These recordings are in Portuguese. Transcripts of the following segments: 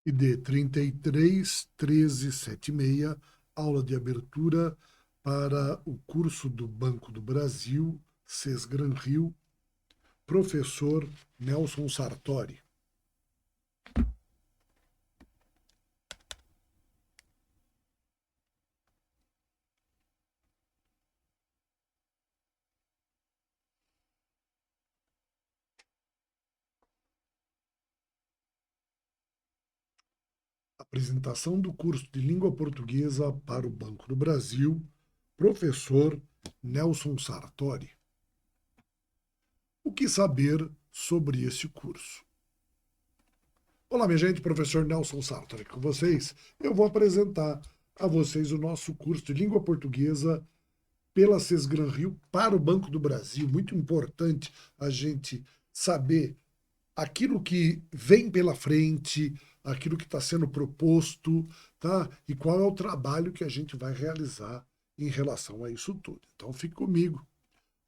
ID 331376, aula de abertura para o curso do Banco do Brasil, Sesgran Rio, professor Nelson Sartori. Apresentação do curso de língua portuguesa para o Banco do Brasil, professor Nelson Sartori. O que saber sobre esse curso? Olá, minha gente, professor Nelson Sartori aqui com vocês. Eu vou apresentar a vocês o nosso curso de língua portuguesa pela Sesgran Rio para o Banco do Brasil. Muito importante a gente saber aquilo que vem pela frente, aquilo que está sendo proposto, tá? E qual é o trabalho que a gente vai realizar em relação a isso tudo. Então, fique comigo.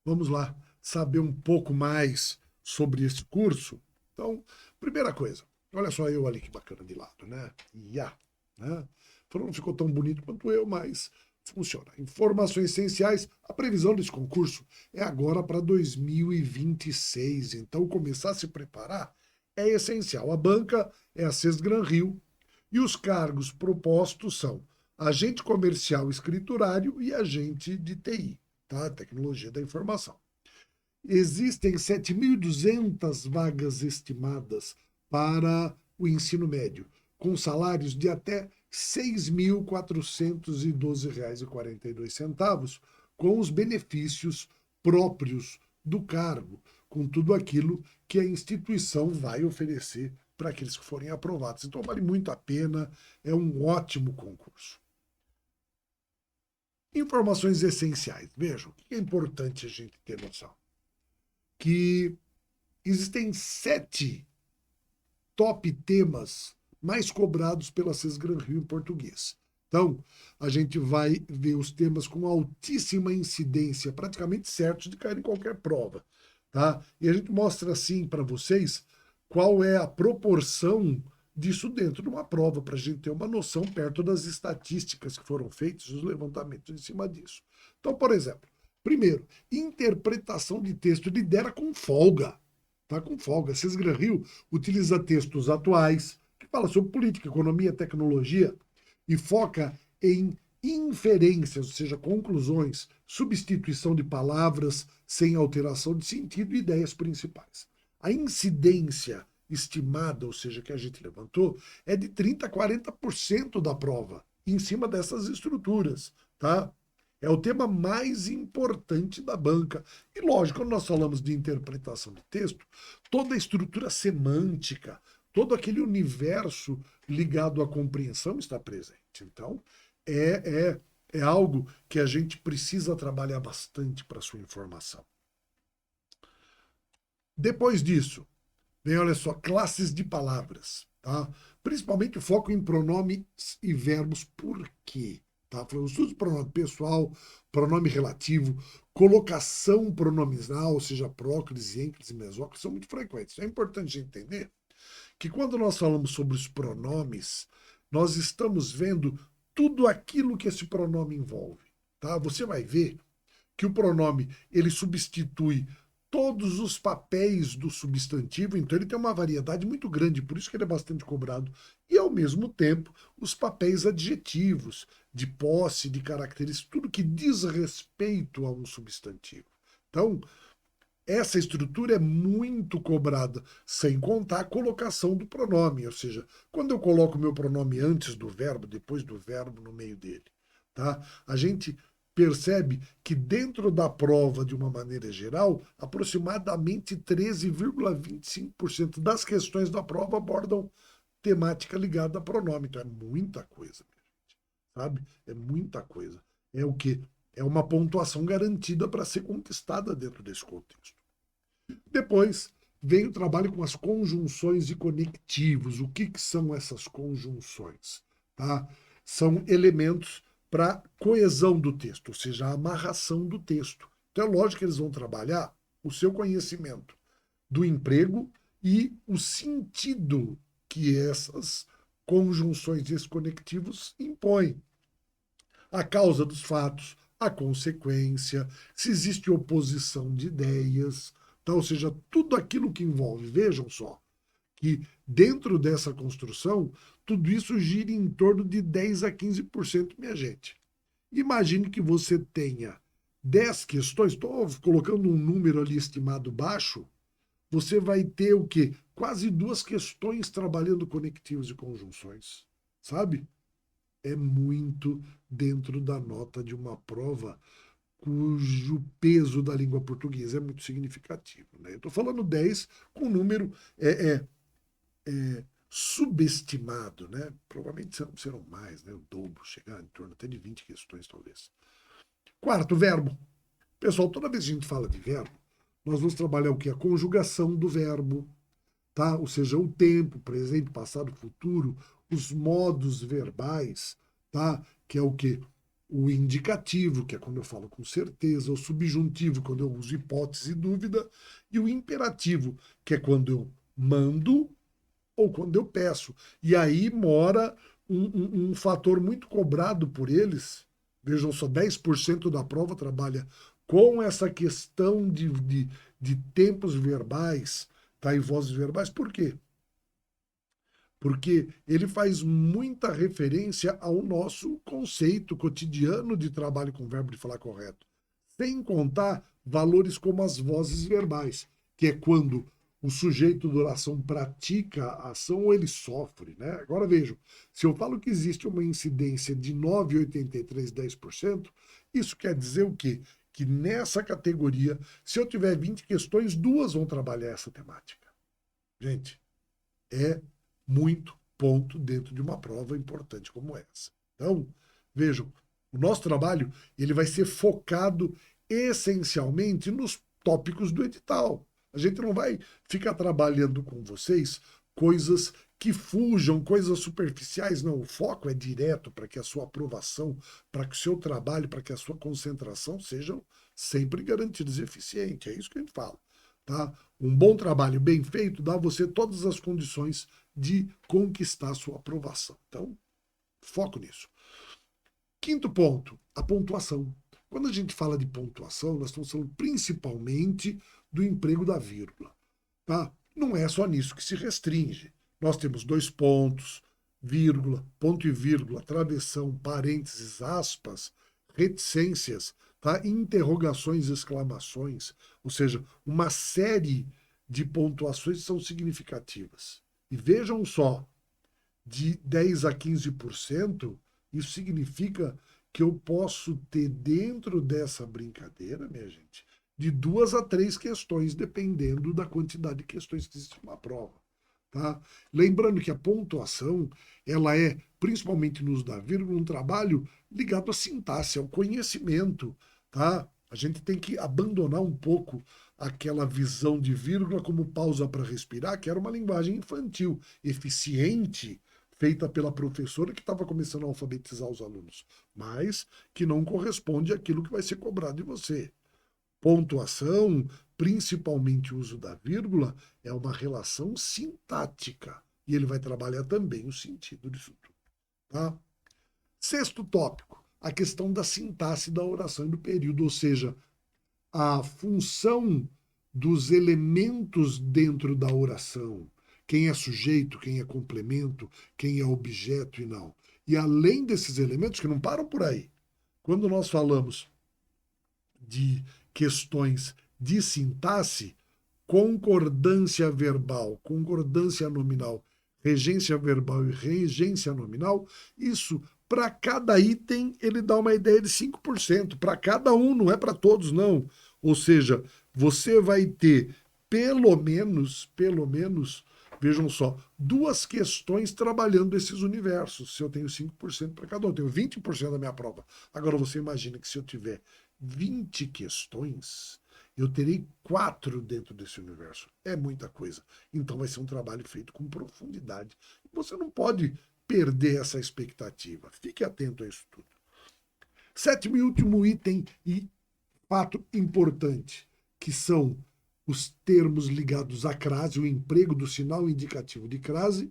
Vamos lá saber um pouco mais sobre esse curso. Então, primeira coisa, olha só eu ali que bacana de lado, né? Né? Não ficou tão bonito quanto eu, mas funciona. Informações essenciais. A previsão desse concurso é agora para 2026. Então, começar a se preparar é essencial. A banca é a Sesgran Rio e os cargos propostos são agente comercial escriturário e agente de TI, tá? Tecnologia da informação. Existem 7.200 vagas estimadas para o ensino médio, com salários de até R$ 6.412,42, com os benefícios próprios do cargo, com tudo aquilo que a instituição vai oferecer para aqueles que forem aprovados. Então, vale muito a pena, é um ótimo concurso. Informações essenciais. Vejam, o que é importante a gente ter noção? Que existem 7 top temas mais cobrados pela Sesgran Rio em português. Então, a gente vai ver os temas com altíssima incidência, praticamente certos de cair em qualquer prova. Tá? E a gente mostra assim para vocês qual é a proporção disso dentro de uma prova, para a gente ter uma noção perto das estatísticas que foram feitas, os levantamentos em cima disso. Então, por exemplo, primeiro, interpretação de texto lidera com folga. Tá com folga. Sesgran Rio utiliza textos atuais, que fala sobre política, economia, tecnologia, e foca em inferências, ou seja, conclusões, substituição de palavras sem alteração de sentido e ideias principais. A incidência estimada, ou seja, que a gente levantou, é de 30% a 40% da prova, em cima dessas estruturas, tá? É o tema mais importante da banca. E lógico, quando nós falamos de interpretação de texto, toda a estrutura semântica, todo aquele universo ligado à compreensão está presente. Então, é algo que a gente precisa trabalhar bastante para a sua informação. Depois disso, vem, olha só, classes de palavras, tá? Principalmente o foco em pronomes e verbos. Por quê? Tá? Falando estudo de pronome pessoal, pronome relativo, colocação pronominal, ou seja, próclise, ênclise, mesóclise, são muito frequentes. É importante entender que quando nós falamos sobre os pronomes, nós estamos vendo tudo aquilo que esse pronome envolve. Tá? Você vai ver que o pronome ele substitui todos os papéis do substantivo, então ele tem uma variedade muito grande, por isso que ele é bastante cobrado. E, ao mesmo tempo, os papéis adjetivos, de posse, de características, tudo que diz respeito a um substantivo. Então, essa estrutura é muito cobrada, sem contar a colocação do pronome, ou seja, quando eu coloco o meu pronome antes do verbo, depois do verbo, no meio dele. Tá? A gente percebe que dentro da prova, de uma maneira geral, aproximadamente 13,25% das questões da prova abordam temática ligada a pronome. Então é muita coisa, sabe? É muita coisa. É o que? É uma pontuação garantida para ser conquistada dentro desse contexto. Depois vem o trabalho com as conjunções e conectivos. O que são essas conjunções? Tá? São elementos para coesão do texto, ou seja, a amarração do texto. Então é lógico que eles vão trabalhar o seu conhecimento do emprego e o sentido que essas conjunções desconectivos impõem a causa dos fatos, a consequência, se existe oposição de ideias, tá? Ou seja, tudo aquilo que envolve, vejam só, que dentro dessa construção, tudo isso gira em torno de 10 a 15%, minha gente. Imagine que você tenha 10 questões, estou colocando um número ali estimado baixo, você vai ter o quê? Quase 2 questões trabalhando conectivos e conjunções, sabe? É muito dentro da nota de uma prova cujo peso da língua portuguesa é muito significativo. Né? Eu estou falando 10 com número subestimado, né? Provavelmente serão mais, né? O dobro, chegar em torno até de 20 questões, talvez. Quarto, verbo. Pessoal, toda vez que a gente fala de verbo, nós vamos trabalhar o que? A conjugação do verbo, tá? Ou seja, o tempo, presente, passado, futuro, os modos verbais, tá? Que é o que? O indicativo, que é quando eu falo com certeza, o subjuntivo, quando eu uso hipótese e dúvida, e o imperativo, que é quando eu mando ou quando eu peço. E aí mora um fator muito cobrado por eles. Vejam só, 10% da prova trabalha com essa questão de tempos verbais, tá? E vozes verbais. Por quê? Porque ele faz muita referência ao nosso conceito cotidiano de trabalho com verbo de falar correto. Sem contar valores como as vozes verbais, que é quando o sujeito da oração pratica a ação ou ele sofre. Né? Agora vejam, se eu falo que existe uma incidência de 9,83, 10%, isso quer dizer o quê? Que nessa categoria, se eu tiver 20 questões, 2 vão trabalhar essa temática. Gente, é muito ponto dentro de uma prova importante como essa. Então, vejam, o nosso trabalho ele vai ser focado essencialmente nos tópicos do edital. A gente não vai ficar trabalhando com vocês coisas que fujam, coisas superficiais, não. O foco é direto para que a sua aprovação, para que o seu trabalho, para que a sua concentração sejam sempre garantidos e eficientes. É isso que a gente fala. Tá? Um bom trabalho bem feito dá a você todas as condições de conquistar sua aprovação. Então, foco nisso. Quinto ponto, a pontuação. Quando a gente fala de pontuação, nós estamos falando principalmente do emprego da vírgula. Tá? Não é só nisso que se restringe. Nós temos 2 pontos, vírgula, ponto e vírgula, travessão, parênteses, aspas, reticências, tá? Interrogações, exclamações, ou seja, uma série de pontuações são significativas. E vejam só, de 10 a 15%, isso significa que eu posso ter dentro dessa brincadeira, minha gente, de 2 a 3 questões, dependendo da quantidade de questões que existe numa prova. Tá? Lembrando que a pontuação, ela é, principalmente no uso da vírgula, um trabalho ligado à sintaxe, ao conhecimento. Tá? A gente tem que abandonar um pouco aquela visão de vírgula como pausa para respirar, que era uma linguagem infantil, eficiente, feita pela professora que estava começando a alfabetizar os alunos, mas que não corresponde àquilo que vai ser cobrado de você. Pontuação, principalmente o uso da vírgula, é uma relação sintática. E ele vai trabalhar também o sentido disso tudo. Tá? Sexto tópico, a questão da sintaxe da oração e do período, ou seja, a função dos elementos dentro da oração. Quem é sujeito, quem é complemento, quem é objeto e não. E além desses elementos, que não param por aí, quando nós falamos de questões de sintaxe, concordância verbal, concordância nominal, regência verbal e regência nominal, isso para cada item ele dá uma ideia de 5%, para cada um, não é para todos não. Ou seja, você vai ter pelo menos, vejam só, 2 questões trabalhando esses universos. Se eu tenho 5% para cada um, eu tenho 20% da minha prova. Agora você imagina que se eu tiver 20 questões, eu terei 4 dentro desse universo. É muita coisa. Então vai ser um trabalho feito com profundidade. Você não pode perder essa expectativa. Fique atento a isso tudo. Sétimo e último item e fato importante, que são os termos ligados à crase, o emprego do sinal indicativo de crase,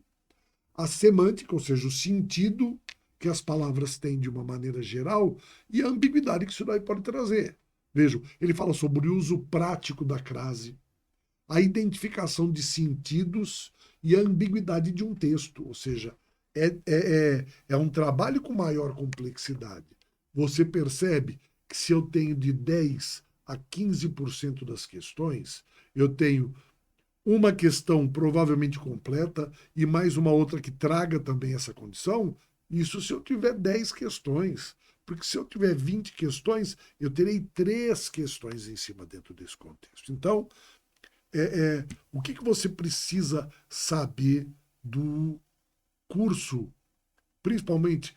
a semântica, ou seja, o sentido que as palavras têm de uma maneira geral e a ambiguidade que isso daí pode trazer. Vejam, ele fala sobre o uso prático da crase, a identificação de sentidos e a ambiguidade de um texto, ou seja, é um trabalho com maior complexidade. Você percebe que se eu tenho de 10 a 15% das questões, eu tenho uma questão provavelmente completa e mais uma outra que traga também essa condição, isso se eu tiver 10 questões. Porque se eu tiver 20 questões, eu terei 3 questões em cima dentro desse contexto. Então, o que você precisa saber do curso, principalmente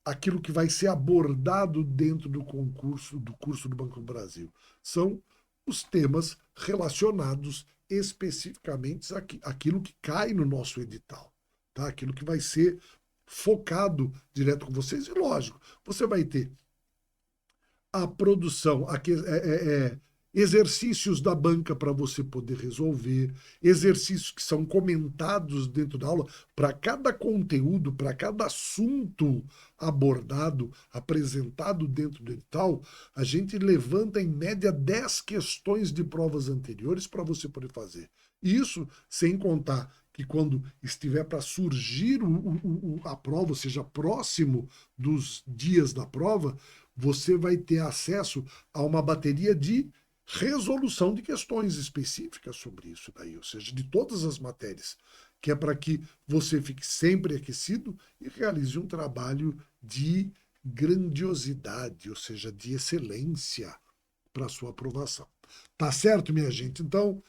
aquilo que vai ser abordado dentro do concurso, do curso do Banco do Brasil? São os temas relacionados especificamente àquilo que cai no nosso edital, tá? Aquilo que vai ser focado direto com vocês. E lógico, você vai ter a produção, exercícios da banca para você poder resolver, exercícios que são comentados dentro da aula, para cada conteúdo, para cada assunto abordado, apresentado dentro do edital, a gente levanta em média 10 questões de provas anteriores para você poder fazer. Isso sem contar que quando estiver para surgir a prova, ou seja, próximo dos dias da prova, você vai ter acesso a uma bateria de resolução de questões específicas sobre isso daí, ou seja, de todas as matérias, que é para que você fique sempre aquecido e realize um trabalho de grandiosidade, ou seja, de excelência para a sua aprovação. Tá certo, minha gente? Então,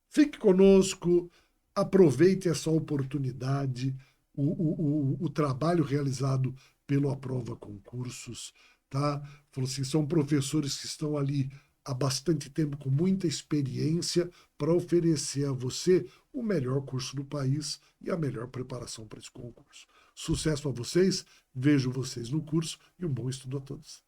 fique conosco, aproveite essa oportunidade, o trabalho realizado pelo Aprova Concursos, tá? Falou assim, são professores que estão ali há bastante tempo com muita experiência para oferecer a você o melhor curso do país e a melhor preparação para esse concurso. Sucesso a vocês, vejo vocês no curso e um bom estudo a todos.